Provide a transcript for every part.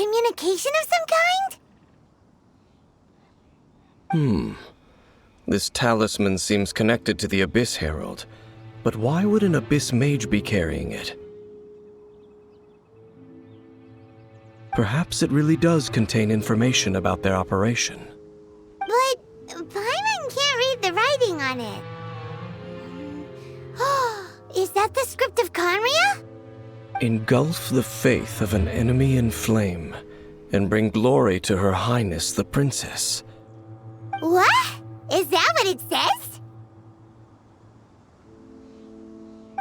communication of some kind? This talisman seems connected to the Abyss Herald. But why would an Abyss Mage be carrying it? Perhaps it really does contain information about their operation. But Paimon can't read the writing on it. Is that the script of Conria? Engulf the faith of an enemy in flame, and bring glory to Her Highness the Princess. What? Is that what it says?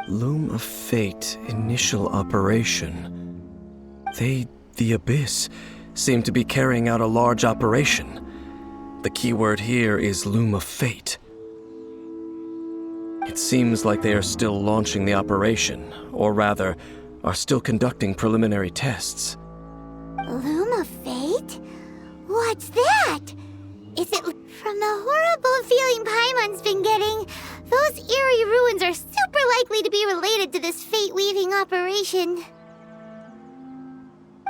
Loom of Fate, initial operation. The Abyss, seem to be carrying out a large operation. The keyword here is Loom of Fate. It seems like they are still launching the operation, or rather, are still conducting preliminary tests. Loom of Fate? What's that? Is it from the horrible feeling Paimon's been getting? Those eerie ruins are super likely to be related to this fate-weaving operation.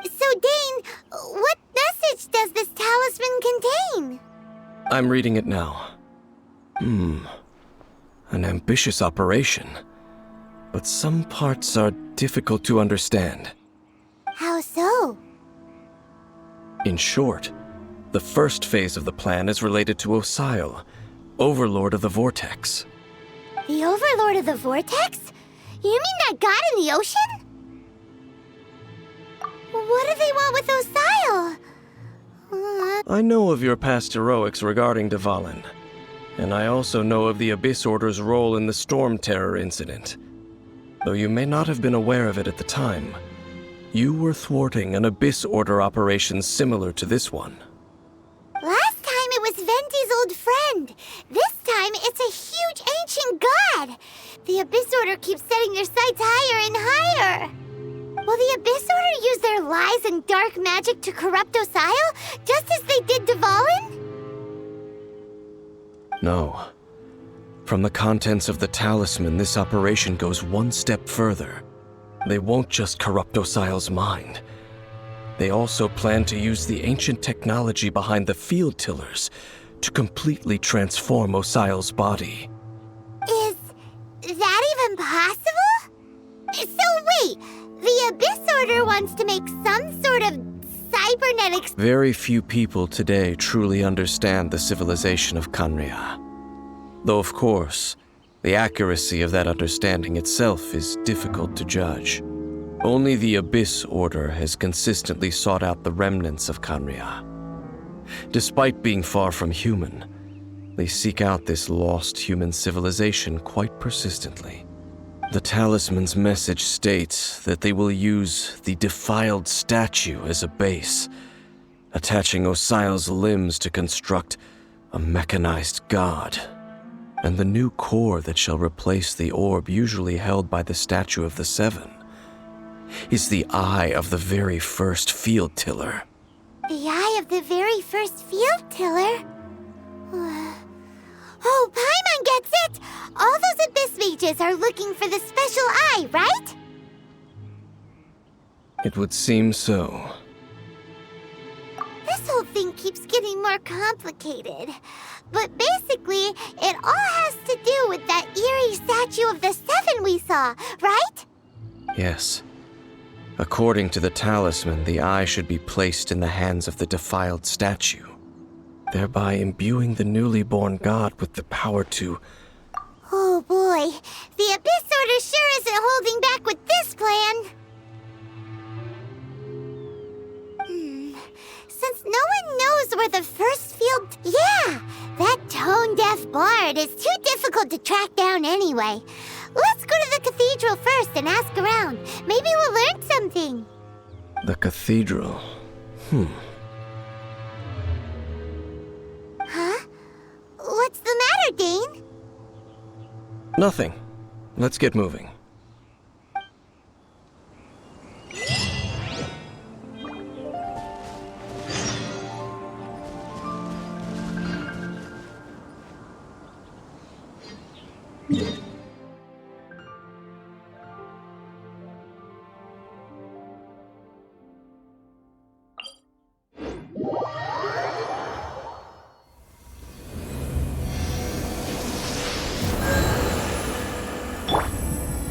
So, Dane, what message does this talisman contain? I'm reading it now. An ambitious operation. But some parts are difficult to understand. How so? In short, the first phase of the plan is related to Osile, Overlord of the Vortex. The Overlord of the Vortex? You mean that god in the ocean? What do they want with Osile? I know of your past heroics regarding Dvalin, and I also know of the Abyss Order's role in the Storm Terror incident. Though you may not have been aware of it at the time, you were thwarting an Abyss Order operation similar to this one. Last time it was Venti's old friend. This time it's a huge ancient god. The Abyss Order keeps setting their sights higher and higher. Will the Abyss Order use their lies and dark magic to corrupt Osile, just as they did Dvalin? No. From the contents of the talisman, this operation goes one step further. They won't just corrupt Osile's mind. They also plan to use the ancient technology behind the field tillers to completely transform Osile's body. Is that even possible? So wait, the Abyss Order wants to make some sort of cybernetics. Very few people today truly understand the civilization of Conria. Though, of course, the accuracy of that understanding itself is difficult to judge. Only the Abyss Order has consistently sought out the remnants of Conria. Despite being far from human, they seek out this lost human civilization quite persistently. The talisman's message states that they will use the defiled statue as a base, attaching Osile's limbs to construct a mechanized god. And the new core that shall replace the orb usually held by the Statue of the Seven is the eye of the very first field tiller. The eye of the very first field tiller? Oh, Paimon gets it! All those Abyss mages are looking for the special eye, right? It would seem so. This whole thing keeps getting more complicated. But basically, it all has to do with that eerie Statue of the Seven we saw, right? Yes. According to the talisman, the eye should be placed in the hands of the defiled statue, thereby imbuing the newly born god with the power to... Oh boy, the Abyss Order sure isn't holding back with this plan. Since no one knows where the first field... Yeah, that tone-deaf bard is too difficult to track down anyway. Let's go to the cathedral first and ask around. Maybe we'll learn something. The cathedral. Huh? What's the matter, Dane? Nothing. Let's get moving.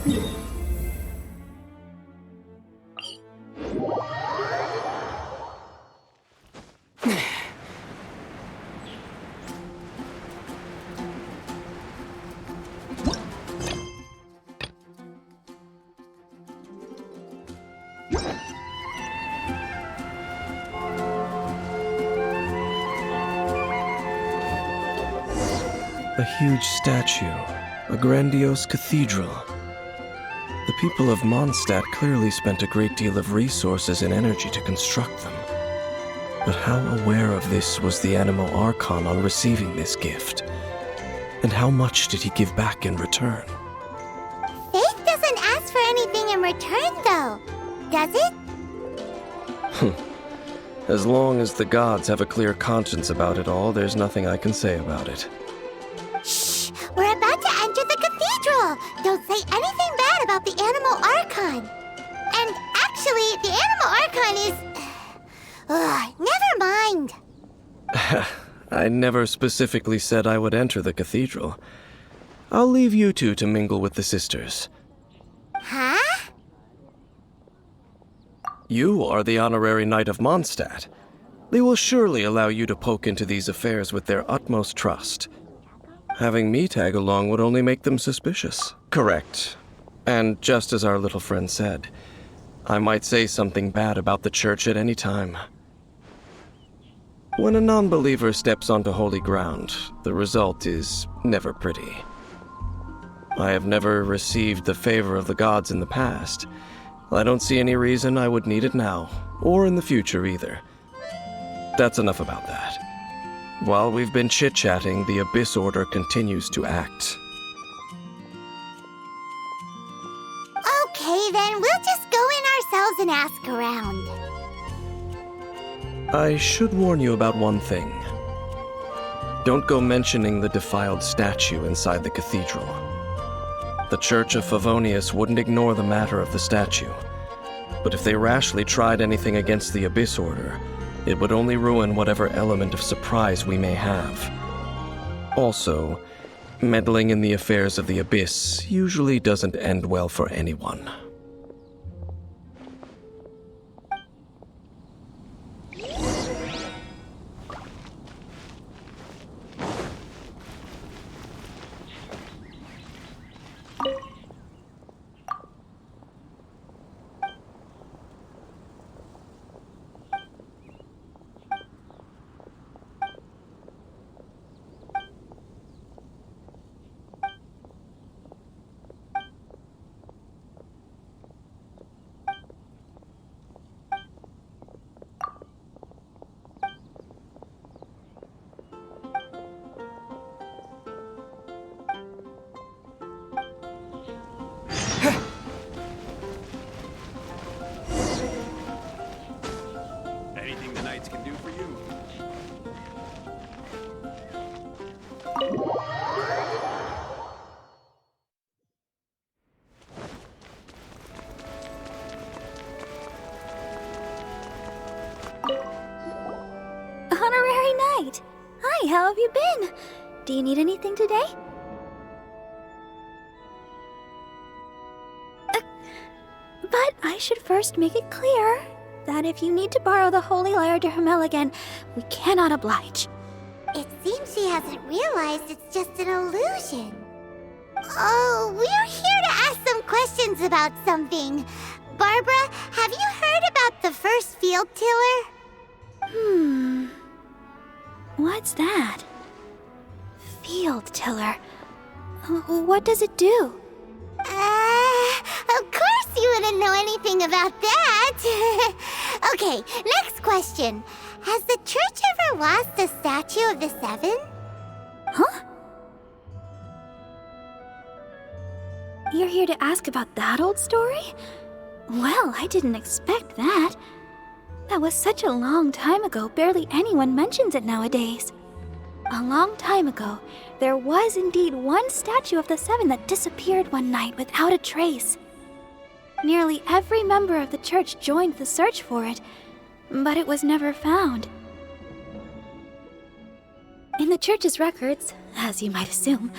A huge statue, a grandiose cathedral. The people of Mondstadt clearly spent a great deal of resources and energy to construct them. But how aware of this was the Animo Archon on receiving this gift? And how much did he give back in return? Faith doesn't ask for anything in return, though, does it? As long as the gods have a clear conscience about it all, there's nothing I can say about it. Shh! We're about to enter the cathedral! Don't say anything bad about the Animo Archon! And actually, the Animo Archon is... never mind! I never specifically said I would enter the cathedral. I'll leave you two to mingle with the sisters. Huh? You are the honorary knight of Mondstadt. They will surely allow you to poke into these affairs with their utmost trust. Having me tag along would only make them suspicious. Correct. And just as our little friend said, I might say something bad about the church at any time. When a non-believer steps onto holy ground, the result is never pretty. I have never received the favor of the gods in the past. I don't see any reason I would need it now, or in the future either. That's enough about that. While we've been chit-chatting, the Abyss Order continues to act. Okay, then we'll just go in ourselves and ask around. I should warn you about one thing. Don't go mentioning the defiled statue inside the cathedral. The Church of Favonius wouldn't ignore the matter of the statue, but if they rashly tried anything against the Abyss Order, it would only ruin whatever element of surprise we may have. Also, meddling in the affairs of the Abyss usually doesn't end well for anyone. Anything the knights can do for you? Honorary Knight! Hi, how have you been? Do you need anything today? But I should first make it clear that if you need to borrow the Holy Lyre to Hermel again, we cannot oblige. It seems she hasn't realized it's just an illusion. Oh, we're here to ask some questions about something. Barbara, have you heard about the first field tiller? What's that? Field tiller. What does it do? Of course you wouldn't know anything about that. Okay, next question. Has the church ever lost a statue of the Seven? Huh? You're here to ask about that old story? Well, I didn't expect that. That was such a long time ago, barely anyone mentions it nowadays. A long time ago, there was indeed one statue of the Seven that disappeared one night without a trace. Nearly every member of the church joined the search for it, but it was never found. In the church's records, as you might assume,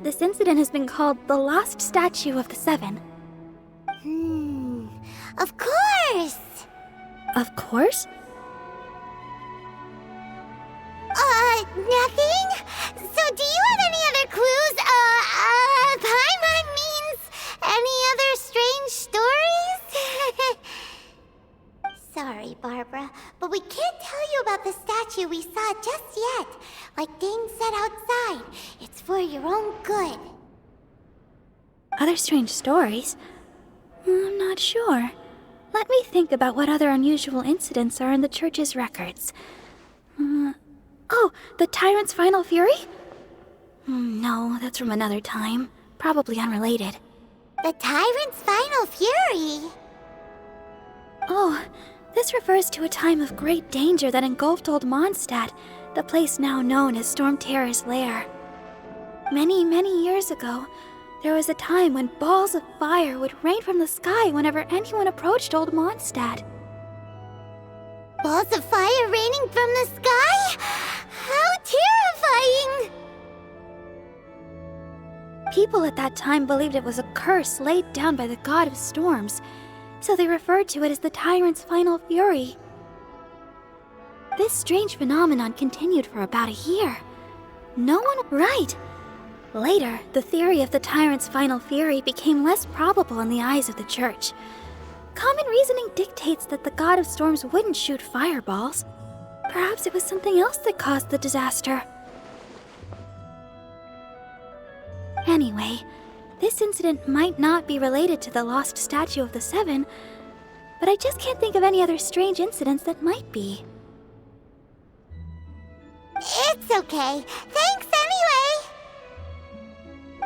This incident has been called the Lost Statue of the Seven. Of course! Of course? Nothing? So do you have any other clues? Paimon means any other strange stories? Sorry, Barbara, but we can't tell you about the statue we saw just yet. Like Dane said outside, it's for your own good. Other strange stories? I'm not sure. Let me think about what other unusual incidents are in the church's records. Oh, the tyrant's final fury? No, that's from another time. Probably unrelated. The tyrant's final fury? Oh, this refers to a time of great danger that engulfed Old Mondstadt, the place now known as Storm Terror's lair. Many, many years ago, there was a time when balls of fire would rain from the sky whenever anyone approached Old Mondstadt. Balls of fire raining from the sky? How terrifying! People at that time believed it was a curse laid down by the god of storms, so they referred to it as the tyrant's final fury. This strange phenomenon continued for about a year. No one... Right! Later, the theory of the tyrant's final fury became less probable in the eyes of the church. Common reasoning dictates that the god of storms wouldn't shoot fireballs. Perhaps it was something else that caused the disaster. Anyway, this incident might not be related to the lost statue of the Seven, but I just can't think of any other strange incidents that might be. It's okay. Thanks anyway!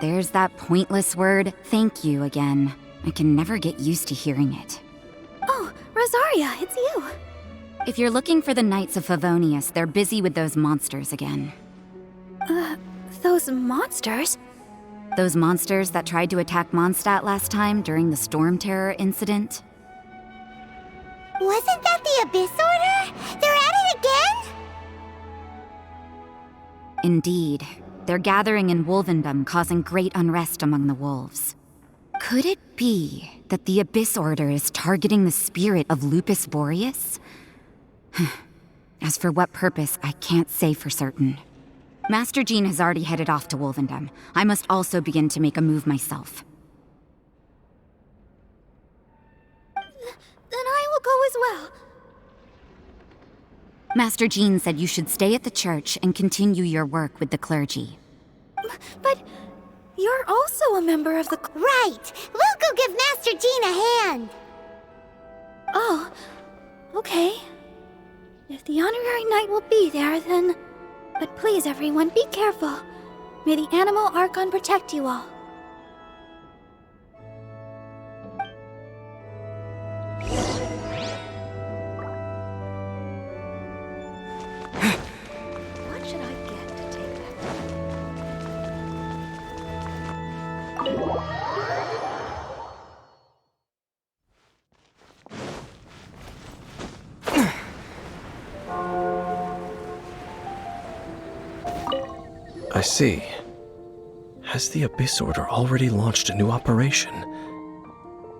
There's that pointless word, thank you, again. I can never get used to hearing it. Oh, Rosaria, it's you. If you're looking for the Knights of Favonius, they're busy with those monsters again. Those monsters? Those monsters that tried to attack Mondstadt last time during the Storm Terror incident? Wasn't that the Abyss Order? They're at it again? Indeed. They're gathering in Wolvendom, causing great unrest among the wolves. Could it be that the Abyss Order is targeting the spirit of Lupus Boreas? As for what purpose, I can't say for certain. Master Jean has already headed off to Wolvendom. I must also begin to make a move myself. Then I will go as well. Master Jean said you should stay at the church and continue your work with the clergy. But you're also a member of the... Right! We'll go give Master Jean a hand! Oh, okay. If the honorary knight will be there, then... But please, everyone, be careful. May the Animal Archon protect you all. What should I get to take I see. Has the Abyss Order already launched a new operation?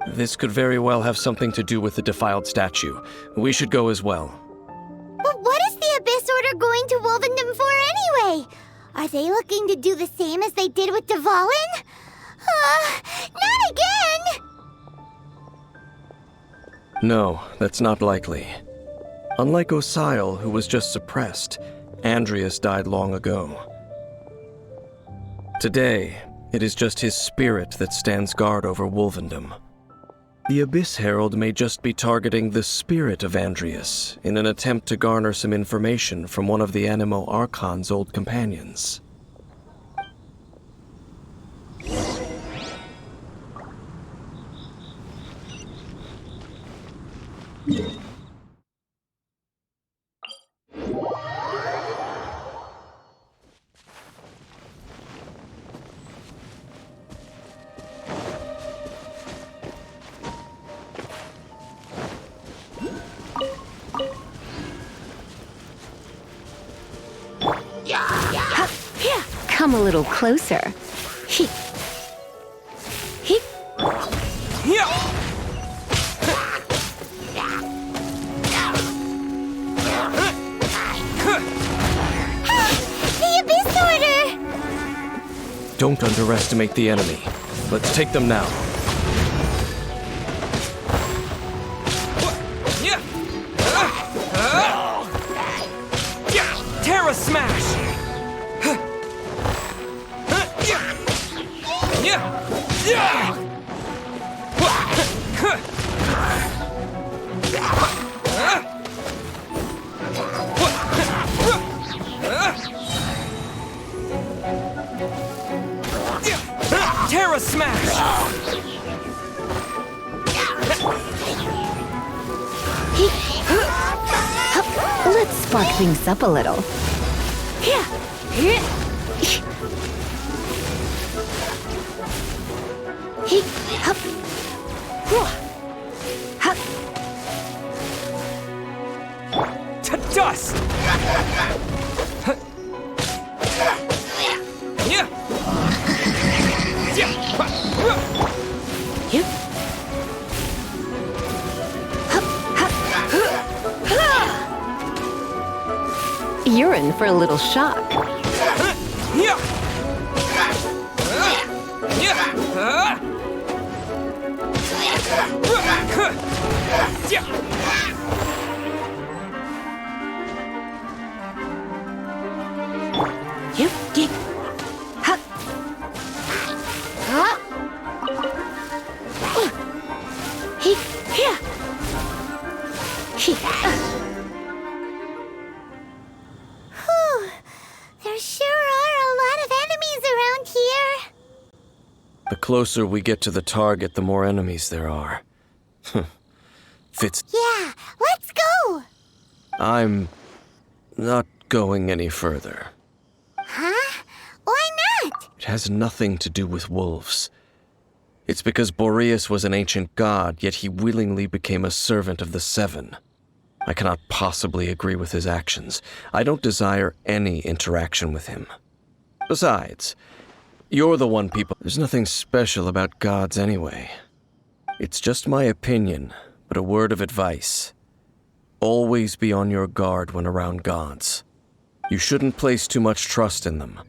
This could very well have something to do with the defiled statue. We should go as well. But what is the Abyss Order going to Wolvendom for anyway? Are they looking to do the same as they did with Dvalin? Not again! No, that's not likely. Unlike Osile, who was just suppressed, Andreas died long ago. Today, it is just his spirit that stands guard over Wolvendom. The Abyss Herald may just be targeting the spirit of Andreas in an attempt to garner some information from one of the Animo Archon's old companions. Come a little closer. He. He. The Abyss Order! Don't underestimate the enemy. Let's take them now. Terra Smash! Terra Smash! Let's spark things up a little. To dust! You're in for a little shock. Whew. There sure are a lot of enemies around here. The closer we get to the target, the more enemies there are. Fitz, Yeah, let's go! I'm not going any further. Huh? Why not? It has nothing to do with wolves. It's because Boreas was an ancient god, yet he willingly became a servant of the Seven. I cannot possibly agree with his actions. I don't desire any interaction with him. Besides, you're the one people... There's nothing special about gods anyway. It's just my opinion, but a word of advice. Always be on your guard when around gods. You shouldn't place too much trust in them.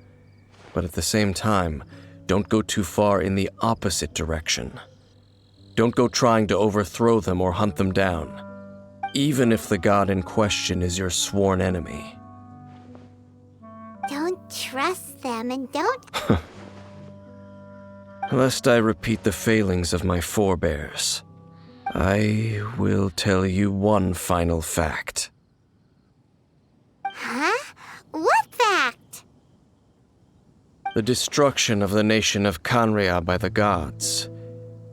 But at the same time, don't go too far in the opposite direction. Don't go trying to overthrow them or hunt them down, even if the god in question is your sworn enemy. Don't trust them and don't... Lest I repeat the failings of my forebears, I will tell you one final fact. Huh? What fact? The destruction of the nation of Khaenri'ah by the gods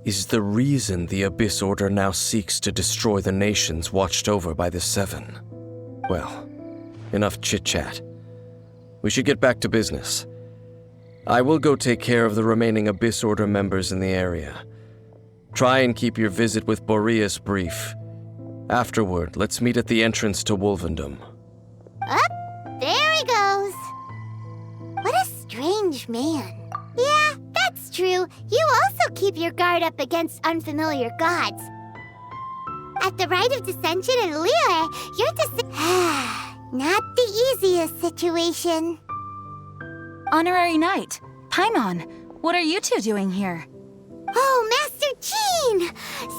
is the reason the Abyss Order now seeks to destroy the nations watched over by the Seven. Well, enough chit-chat. We should get back to business. I will go take care of the remaining Abyss Order members in the area. Try and keep your visit with Boreas brief. Afterward, let's meet at the entrance to Wolvendom. Up, there he goes. What a strange man. Yeah, that's true. You also keep your guard up against unfamiliar gods. At the rite of dissension in Liyue, you're not the easiest situation. Honorary Knight, Paimon, what are you two doing here? Oh, Master Jean!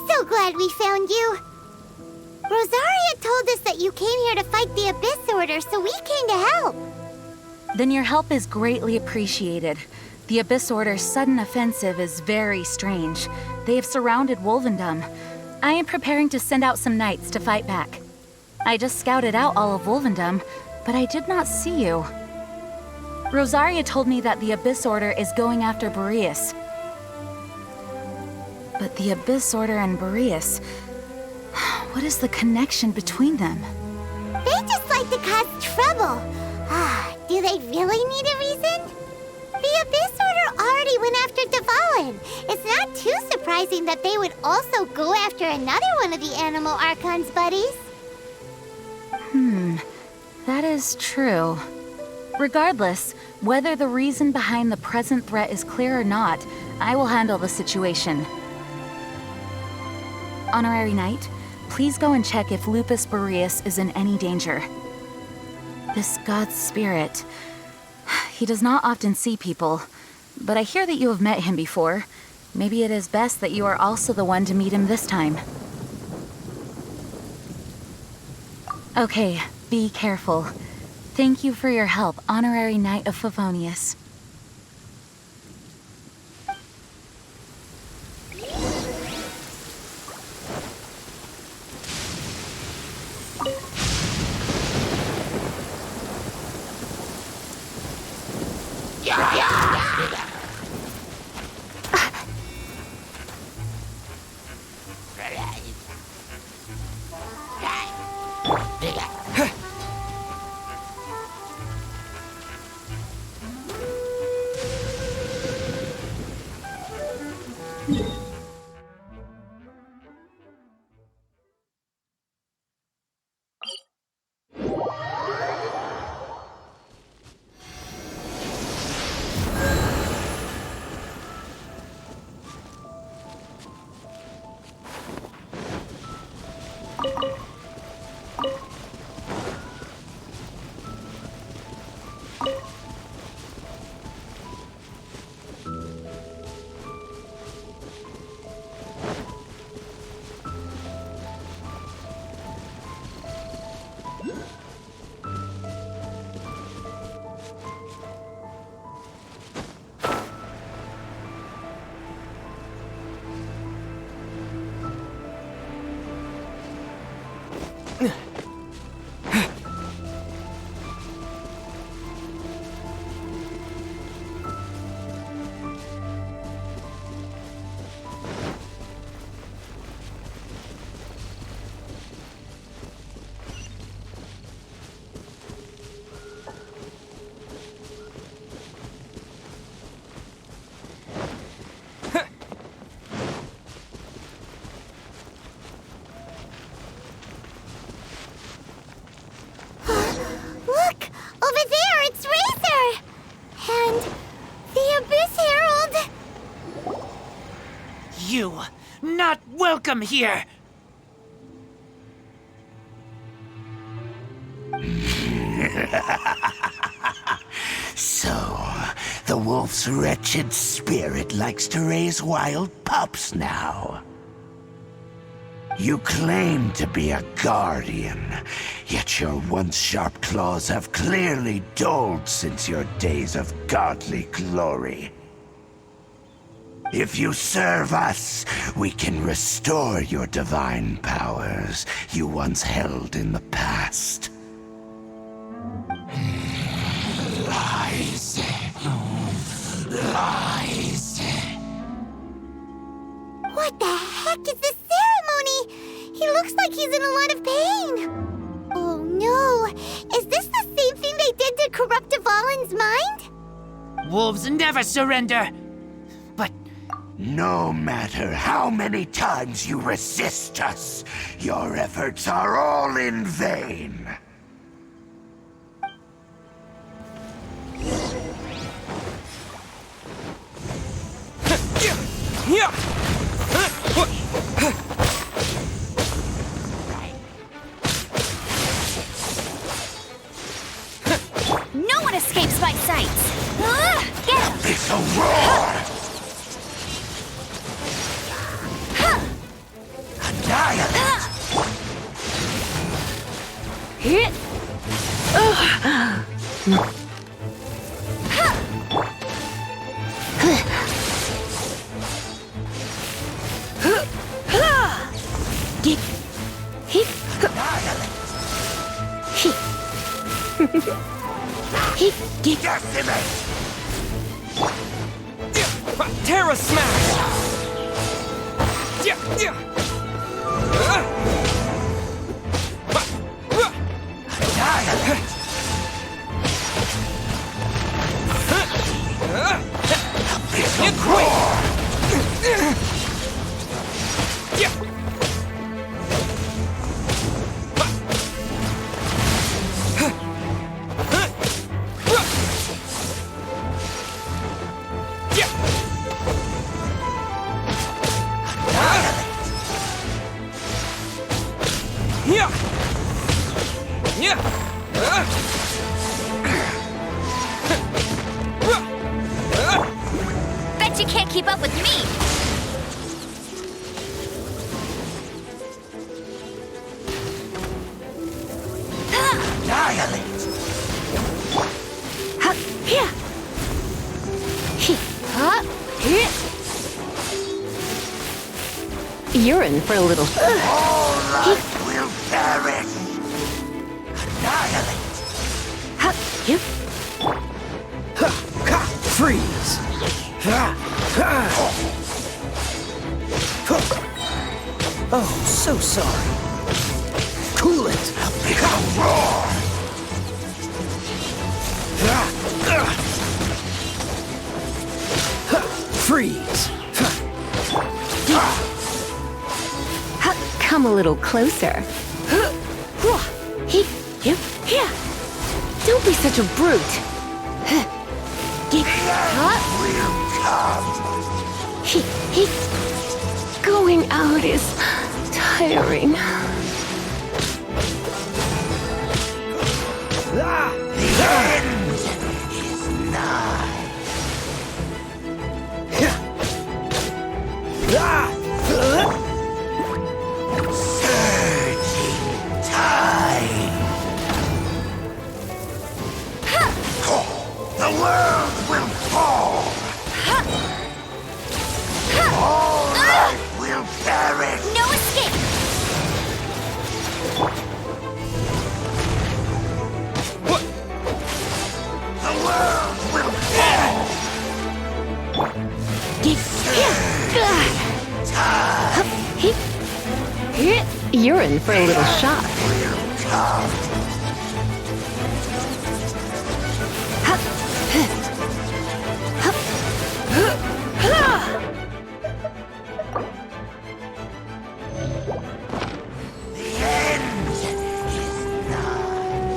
So glad we found you. Rosaria told us that you came here to fight the Abyss Order, so we came to help. Then your help is greatly appreciated. The Abyss Order's sudden offensive is very strange. They have surrounded Wolvendom. I am preparing to send out some knights to fight back. I just scouted out all of Wolvendom, but I did not see you. Rosaria told me that the Abyss Order is going after Boreas. But the Abyss Order and Boreas... what is the connection between them? They just like to cause trouble. Do they really need a reason? The Abyss Order already went after Dvalin. It's not too surprising that they would also go after another one of the Animal Archon's buddies. That is true. Regardless, whether the reason behind the present threat is clear or not, I will handle the situation. Honorary Knight, please go and check if Lupus Boreas is in any danger. This god's spirit... He does not often see people, but I hear that you have met him before. Maybe it is best that you are also the one to meet him this time. Okay, be careful. Thank you for your help, Honorary Knight of Favonius. Not welcome here! So, the wolf's wretched spirit likes to raise wild pups now. You claim to be a guardian, yet your once sharp claws have clearly dulled since your days of godly glory. If you serve us, we can restore your divine powers you once held in the past. Lies. Lies. What the heck is this ceremony? He looks like he's in a lot of pain. Oh no, is this the same thing they did to corrupt Dvalin's mind? Wolves never surrender! But no matter how many times you resist us, your efforts are all in vain. No one escapes my sights! Get him! It's a roar! Annihilate! Decimate! Terra Smash! Annihilate! Abyssal roar! Bet you can't keep up with me! Annihilate! You're in for a little... All life will perish! Annihilate! Freeze! Oh, so sorry. Cool it! Become roar! Freeze! Come a little closer. Don't be such a brute. Going out is tiring. The end is nigh. Surging tide. The world will fall. All life will perish. No escape! The world will fall. You're in for a little shock. Will come. The end is nigh.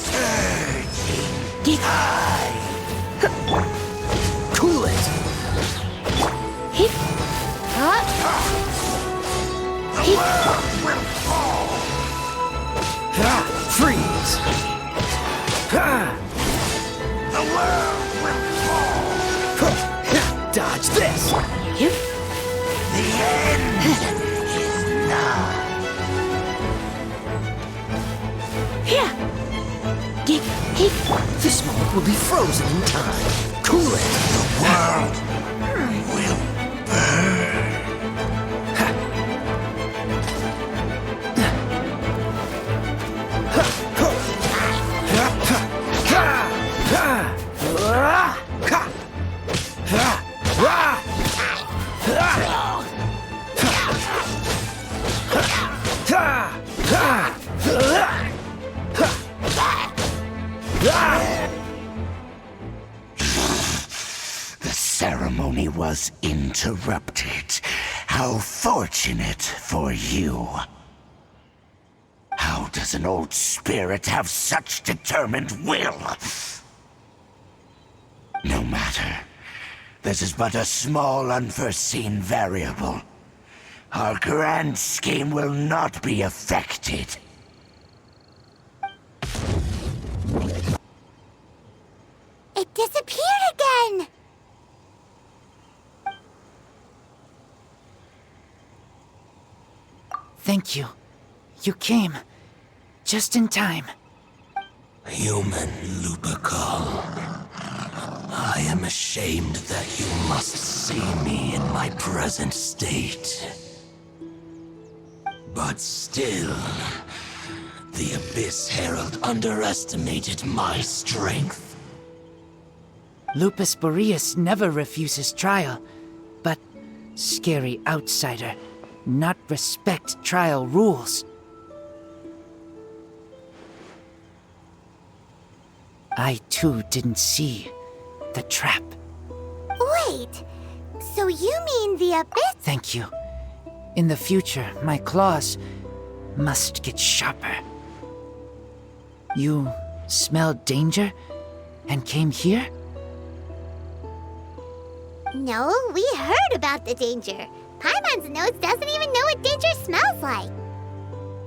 Surging tide. Cool it! The world will fall. Freeze! The world will fall. Dodge this! The end is nigh. This moment will be frozen in time. Cool it! The world will burn. The ceremony was interrupted. How fortunate for you. How does an old spirit have such determined will? No matter. This is but a small unforeseen variable. Our grand scheme will not be affected. It disappeared again! Thank you. You came. Just in time. Human Lupercal, I am ashamed that you must see me in my present state. But still, the Abyss Herald underestimated my strength. Lupus Boreas never refuses trial, but scary outsider, not respect trial rules. I too didn't see the trap. Wait, so you mean the Abyss? Thank you. In the future, my claws must get sharper. You smelled danger and came here? No, we heard about the danger. Paimon's nose doesn't even know what danger smells like.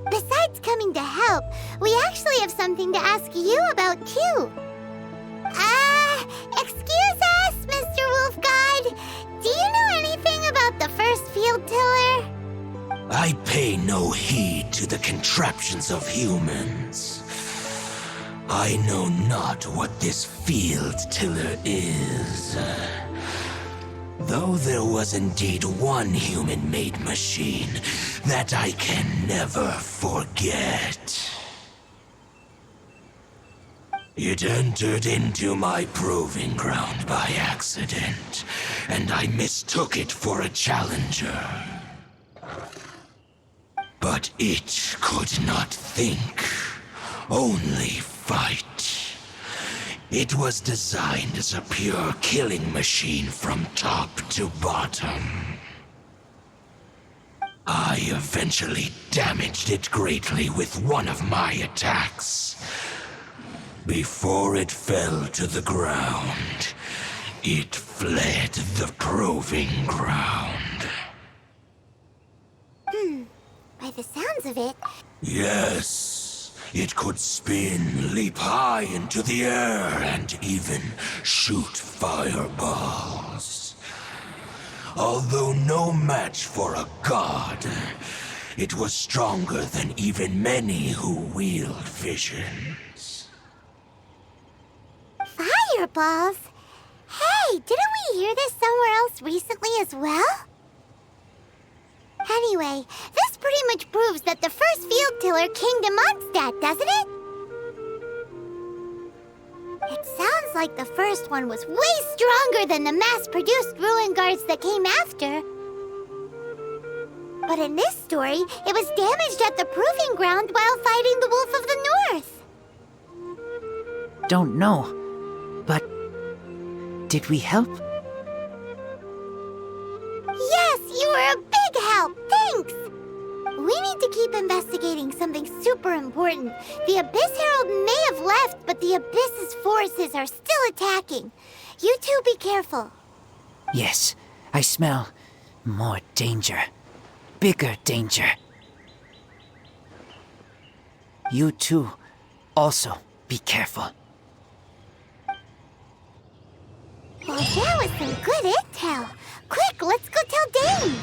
Besides coming to help, we actually have something to ask you about, too. Excuse us, Mr. Wolf God. Do you know anything about the first field tiller? I pay no heed to the contraptions of humans. I know not what this field tiller is. Though there was indeed one human-made machine that I can never forget. It entered into my proving ground by accident, and I mistook it for a challenger. But it could not think, only fight. It was designed as a pure killing machine from top to bottom. I eventually damaged it greatly with one of my attacks. Before it fell to the ground, it fled the proving ground. By the sounds of it... Yes, it could spin, leap high into the air, and even shoot fireballs. Although no match for a god, it was stronger than even many who wield visions. Fireballs? Hey, didn't we hear this somewhere else recently as well? Anyway, this pretty much proves that the first field tiller came to Mondstadt, doesn't it? It sounds like the first one was way stronger than the mass-produced ruin guards that came after. But in this story, it was damaged at the proving ground while fighting the Wolf of the North. Don't know, but did we help? Yes, you were a big help. Thanks. We need to keep investigating something super important. The Abyss Herald may have left, but the Abyss's forces are still attacking. You two be careful. Yes, I smell more danger. Bigger danger. You two also be careful. Well, that was some good intel. Quick, let's go tell Dane.